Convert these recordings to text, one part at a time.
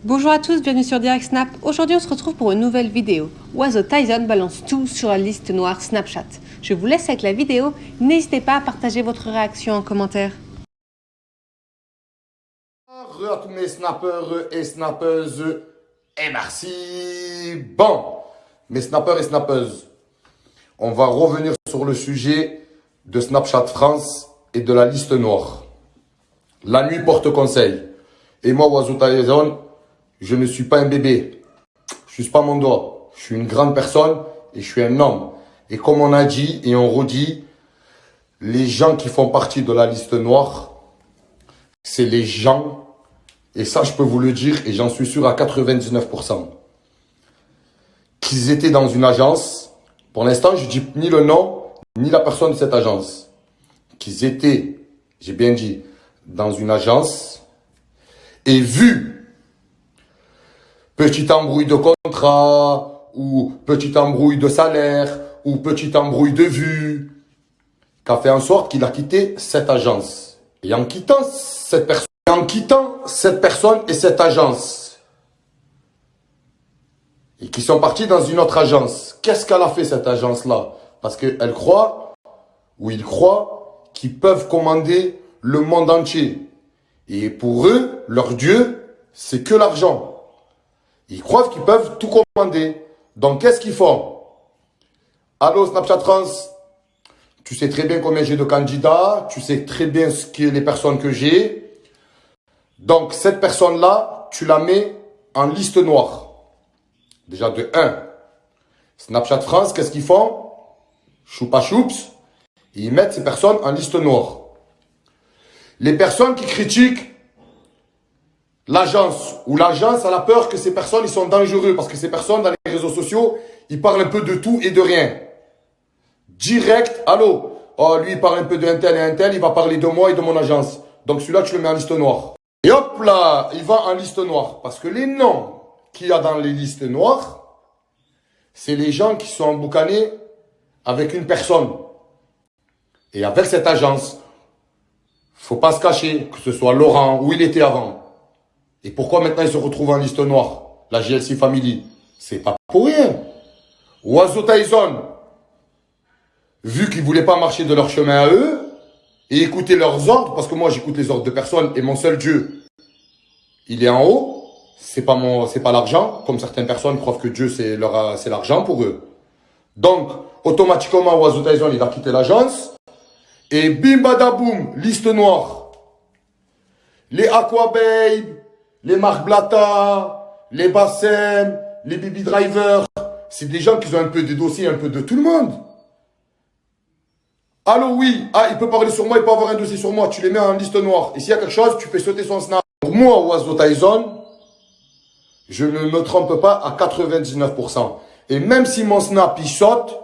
Bonjour à tous, bienvenue sur Direct Snap. Aujourd'hui on se retrouve pour une nouvelle vidéo. Oizo Tyson balance tout sur la liste noire Snapchat. Je vous laisse avec la vidéo, n'hésitez pas à partager votre réaction en commentaire. À tous mes snappeurs et snappeuses, et merci. Bon, mes snappeurs et snappeuses, on va revenir sur le sujet de Snapchat France et de la liste noire. La nuit porte conseil. Et moi, Oizo Tyson, je ne suis pas un bébé. Je suis pas mon doigt. Je suis une grande personne et je suis un homme. Et comme on a dit et on redit, les gens qui font partie de la liste noire, c'est les gens, et ça je peux vous le dire, et j'en suis sûr à 99%, qu'ils étaient dans une agence. Pour l'instant, je dis ni le nom, ni la personne de cette agence. Qu'ils étaient, j'ai bien dit, dans une agence, et vu petit embrouille de contrat, ou petit embrouille de salaire, ou petit embrouille de vue, qu'a fait en sorte qu'il a quitté cette agence. Et en quittant cette personne et cette agence, et qui sont partis dans une autre agence, qu'est-ce qu'elle a fait cette agence-là? Parce qu'elle croit, ou ils croient, qu'ils peuvent commander le monde entier. Et pour eux, leur Dieu, c'est que l'argent. Ils croient qu'ils peuvent tout commander. Donc, qu'est-ce qu'ils font? Allô, Snapchat France, tu sais très bien combien j'ai de candidats, tu sais très bien ce que les personnes que j'ai. Donc, cette personne-là, tu la mets en liste noire. Déjà, de 1. Snapchat France, qu'est-ce qu'ils font? Choupa choups, ils mettent ces personnes en liste noire. Les personnes qui critiquent l'agence, ou l'agence a la peur que ces personnes, ils sont dangereux, parce que ces personnes, dans les réseaux sociaux, ils parlent un peu de tout et de rien. Direct, allô, oh, lui, il parle un peu d'un tel et un tel, il va parler de moi et de mon agence. Donc celui-là, tu le mets en liste noire. Et hop là, il va en liste noire. Parce que les noms qu'il y a dans les listes noires, c'est les gens qui sont emboucanés avec une personne. Et avec cette agence, faut pas se cacher, que ce soit Laurent, où il était avant. Et pourquoi maintenant il se retrouve en liste noire? La GLC Family. C'est pas pour rien. Oizo Tyson, vu qu'ils voulaient pas marcher de leur chemin à eux, et écouter leurs ordres, parce que moi j'écoute les ordres de personne, et mon seul Dieu, il est en haut, c'est pas l'argent, comme certaines personnes croient que Dieu c'est l'argent pour eux. Donc, automatiquement, Oizo Tyson, il a quitté l'agence, et bim badaboum, liste noire. Les Aquababe, les Marc Blatta, les Bassem, les Baby Driver, c'est des gens qui ont un peu des dossiers, un peu de tout le monde. Allô, oui, ah, il peut parler sur moi, il peut avoir un dossier sur moi, tu les mets en liste noire. Et s'il y a quelque chose, tu fais sauter son snap. Pour moi, Oizo Tyson, je ne me trompe pas à 99%. Et même si mon snap, il saute,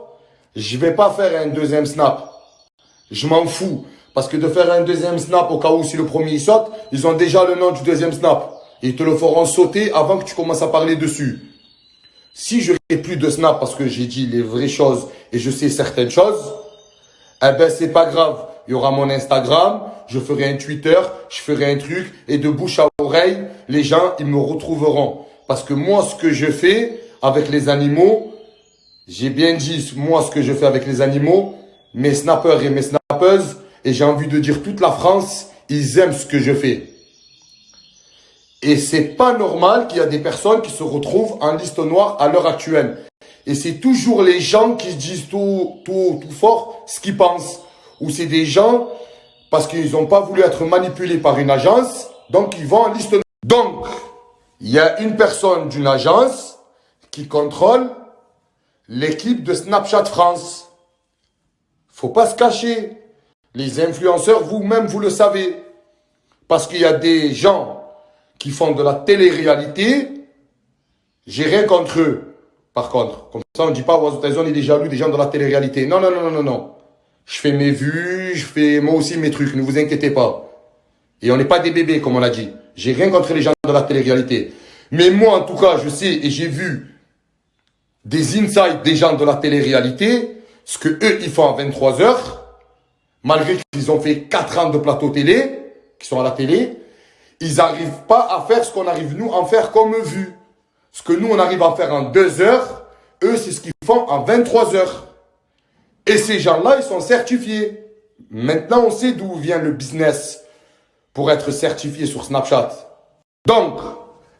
je vais pas faire un deuxième snap. Je m'en fous. Parce que de faire un deuxième snap au cas où si le premier il saute, ils ont déjà le nom du deuxième snap. Et ils te le feront sauter avant que tu commences à parler dessus. Si je n'ai plus de snap parce que j'ai dit les vraies choses et je sais certaines choses, eh ben c'est pas grave. Il y aura mon Instagram, je ferai un Twitter, je ferai un truc et de bouche à oreille, les gens, ils me retrouveront. Parce que moi, ce que je fais avec les animaux, j'ai bien dit, moi, ce que je fais avec les animaux, mes snappeurs et mes snappeuses, et j'ai envie de dire toute la France, ils aiment ce que je fais. Et c'est pas normal qu'il y a des personnes qui se retrouvent en liste noire à l'heure actuelle. Et c'est toujours les gens qui disent tout fort ce qu'ils pensent. Ou c'est des gens, parce qu'ils n'ont pas voulu être manipulés par une agence, donc ils vont en liste noire. Donc, il y a une personne d'une agence qui contrôle l'équipe de Snapchat France. Faut pas se cacher. Les influenceurs, vous-même, vous le savez. Parce qu'il y a des gens qui font de la télé-réalité. J'ai rien contre eux. Par contre, comme ça, on ne dit pas, Oizo Tyson, il est jaloux des gens de la télé-réalité. Non, non, non, non, non, non. Je fais mes vues, je fais moi aussi mes trucs, ne vous inquiétez pas. Et on n'est pas des bébés, comme on l'a dit. J'ai rien contre les gens de la télé-réalité. Mais moi, en tout cas, je sais et j'ai vu des insights des gens de la télé-réalité, ce que eux, ils font à 23 heures, malgré qu'ils ont fait 4 ans de plateau télé, qui sont à la télé, Ils n'arrivent pas à faire ce qu'on arrive nous à faire comme vue. Ce que nous on arrive à faire en 2 heures, eux c'est ce qu'ils font en 23 heures. Et ces gens-là, ils sont certifiés. Maintenant, on sait d'où vient le business pour être certifié sur Snapchat. Donc,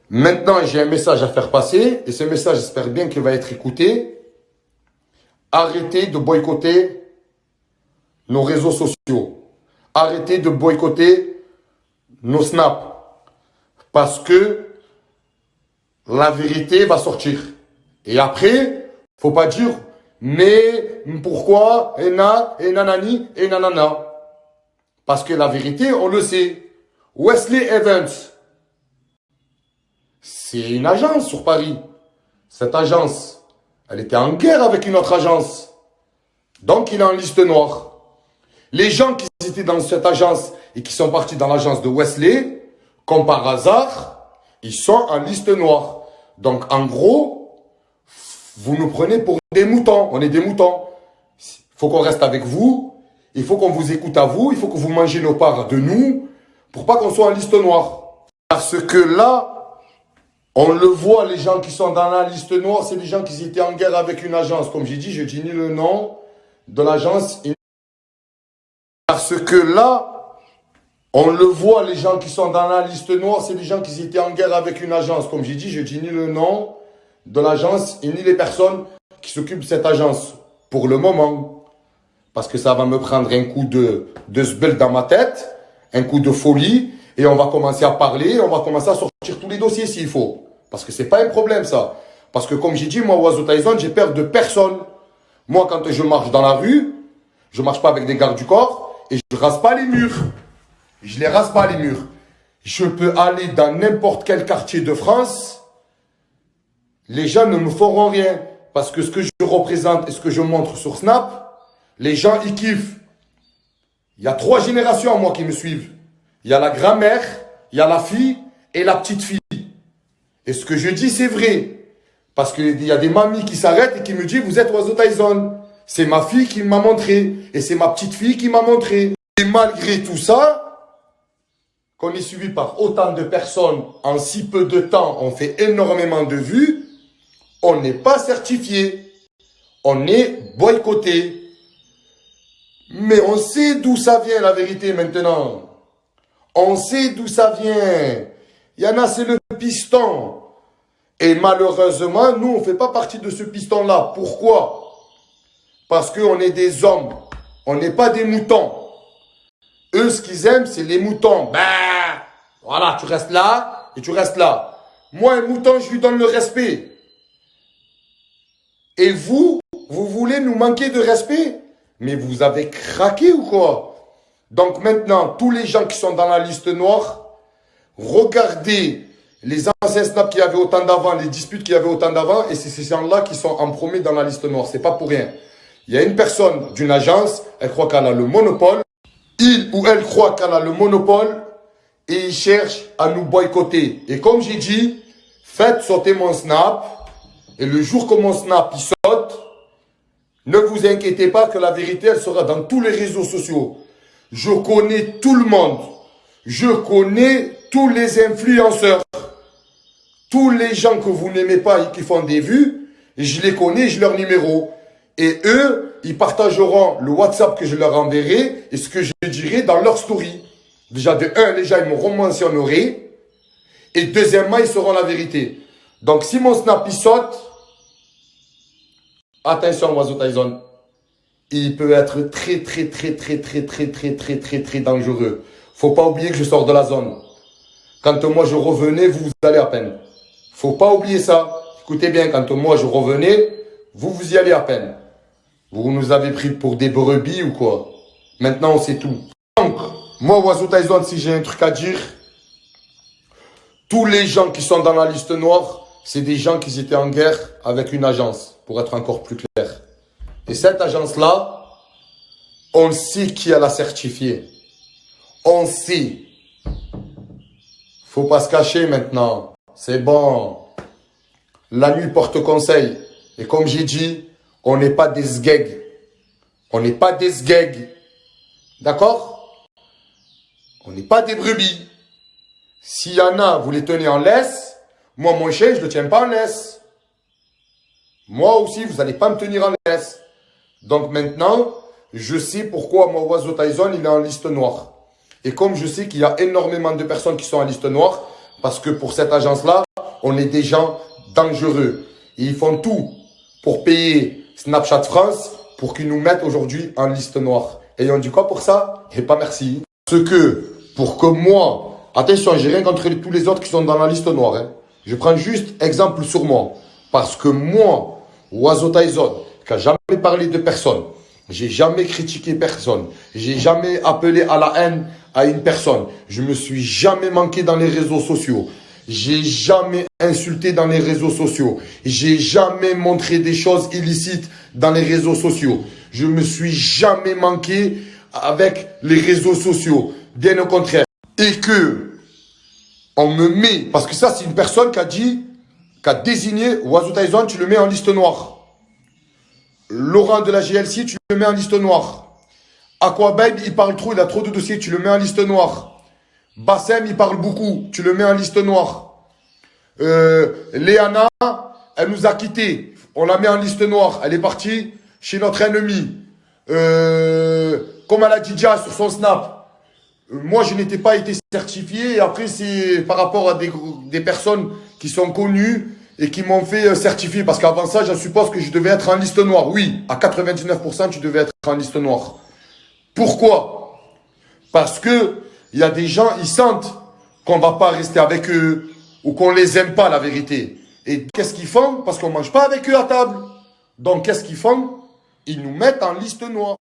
maintenant, j'ai un message à faire passer. Et ce message, j'espère bien qu'il va être écouté. Arrêtez de boycotter nos réseaux sociaux. Arrêtez de boycotter nos snaps. Parce que la vérité va sortir. Et après, faut pas dire... Mais pourquoi et nanani et nanana. Parce que la vérité, on le sait. Wesley Evans, c'est une agence sur Paris. Cette agence, elle était en guerre avec une autre agence. Donc, il est en liste noire. Les gens qui étaient dans cette agence et qui sont partis dans l'agence de Wesley, comme par hasard, ils sont en liste noire. Donc, en gros, vous nous prenez pour des moutons. On est des moutons. Il faut qu'on reste avec vous. Il faut qu'on vous écoute à vous. Il faut que vous mangez nos parts de nous pour pas qu'on soit en liste noire. Parce que là, on le voit, les gens qui sont dans la liste noire, c'est des gens qui étaient en guerre avec une agence. Comme j'ai dit, je dis ni le nom de l'agence. Parce que là, on le voit, les gens qui sont dans la liste noire, c'est des gens qui étaient en guerre avec une agence. Comme j'ai dit, je dis ni le nom de l'agence et ni les personnes qui s'occupent de cette agence pour le moment. Parce que ça va me prendre un coup de sbel dans ma tête, un coup de folie, et on va commencer à parler, on va commencer à sortir tous les dossiers s'il faut. Parce que c'est pas un problème ça. Parce que comme j'ai dit, moi, Oizo Tyson, j'ai peur de personne. Moi, quand je marche dans la rue, je marche pas avec des gardes du corps et je rase pas les murs. Je les rase pas les murs. Je peux aller dans n'importe quel quartier de France. Les gens ne me feront rien. Parce que ce que je représente et ce que je montre sur Snap, les gens, ils kiffent. Il y a 3 générations, moi, qui me suivent. Il y a la grand-mère, il y a la fille et la petite fille. Et ce que je dis, c'est vrai. Parce qu'il y a des mamies qui s'arrêtent et qui me disent, vous êtes Oizo Tyson. C'est ma fille qui m'a montré. Et c'est ma petite fille qui m'a montré. Et malgré tout ça, qu'on est suivi par autant de personnes en si peu de temps, on fait énormément de vues. On n'est pas certifié. On est boycotté. Mais on sait d'où ça vient la vérité maintenant. On sait d'où ça vient. Il y en a, c'est le piston. Et malheureusement, nous, on ne fait pas partie de ce piston-là. Pourquoi? Parce qu'on est des hommes. On n'est pas des moutons. Eux, ce qu'ils aiment, c'est les moutons. Ben, voilà, tu restes là et tu restes là. Moi, un mouton, je lui donne le respect. Et vous voulez nous manquer de respect? Mais vous avez craqué ou quoi? Donc maintenant, tous les gens qui sont dans la liste noire, regardez les anciens snaps qu'il y avait autant d'avant, les disputes qu'il y avait autant d'avant, et c'est ces gens-là qui sont en premier dans la liste noire. C'est pas pour rien. Il y a une personne d'une agence, elle croit qu'elle a le monopole. Il ou elle croit qu'elle a le monopole et il cherche à nous boycotter. Et comme j'ai dit, faites sauter mon snap. Et le jour que mon snap il saute, ne vous inquiétez pas que la vérité, elle sera dans tous les réseaux sociaux. Je connais tout le monde. Je connais tous les influenceurs. Tous les gens que vous n'aimez pas et qui font des vues, je les connais, j'ai leur numéro. Et eux, ils partageront le WhatsApp que je leur enverrai et ce que je dirai dans leur story. Déjà, de un, les gens, ils me rementionneront. Et deuxièmement, ils sauront la vérité. Donc, si mon snap, il saute, attention, Oizo Tyson. Il peut être très dangereux. Faut pas oublier que je sors de la zone. Quand moi je revenais, vous allez à peine. Faut pas oublier ça. Écoutez bien, quand moi je revenais, vous y allez à peine. Vous nous avez pris pour des brebis ou quoi? Maintenant on sait tout. Donc, moi Oizo Tyson, si j'ai un truc à dire, tous les gens qui sont dans la liste noire, c'est des gens qui étaient en guerre avec une agence, pour être encore plus clair. Et cette agence-là, on sait qui elle a certifié. On sait. Faut pas se cacher maintenant. C'est bon. La nuit porte conseil. Et comme j'ai dit, on n'est pas des sgegs. On n'est pas des sgegs. D'accord? On n'est pas des brebis. S'il y en a, vous les tenez en laisse. Moi, mon chien, je le tiens pas en laisse. Moi aussi, vous n'allez pas me tenir en laisse. Donc maintenant, je sais pourquoi mon oiseau Tyson, il est en liste noire. Et comme je sais qu'il y a énormément de personnes qui sont en liste noire, parce que pour cette agence-là, on est des gens dangereux. Et ils font tout pour payer Snapchat France pour qu'ils nous mettent aujourd'hui en liste noire. Et on dit quoi pour ça? Et pas merci. Parce que, pour que moi, attention, j'ai rien contre tous les autres qui sont dans la liste noire. Hein. Je prends juste exemple sur moi. Parce que moi, Oiseau Tyson, qui n'a jamais parlé de personne, j'ai jamais critiqué personne, j'ai jamais appelé à la haine à une personne, je me suis jamais manqué dans les réseaux sociaux, j'ai jamais insulté dans les réseaux sociaux, j'ai jamais montré des choses illicites dans les réseaux sociaux, je me suis jamais manqué avec les réseaux sociaux, bien au contraire. Et que on me met, parce que ça c'est une personne qui a dit, qui a désigné Oiseau Tyson, tu le mets en liste noire. Laurent de la GLC, tu le mets en liste noire. Aquababe, il parle trop, il a trop de dossiers, tu le mets en liste noire. Bassem, il parle beaucoup, tu le mets en liste noire. Léana, elle nous a quittés, on la met en liste noire. Elle est partie chez notre ennemi. Comme elle a dit déjà sur son snap. Moi, je n'étais pas été certifié. Et après, c'est par rapport à des personnes qui sont connues et qui m'ont fait certifier. Parce qu'avant ça, je suppose que je devais être en liste noire. Oui, à 99%, tu devais être en liste noire. Pourquoi? Parce que il y a des gens, ils sentent qu'on va pas rester avec eux ou qu'on les aime pas, la vérité. Et qu'est-ce qu'ils font? Parce qu'on mange pas avec eux à table. Donc, qu'est-ce qu'ils font? Ils nous mettent en liste noire.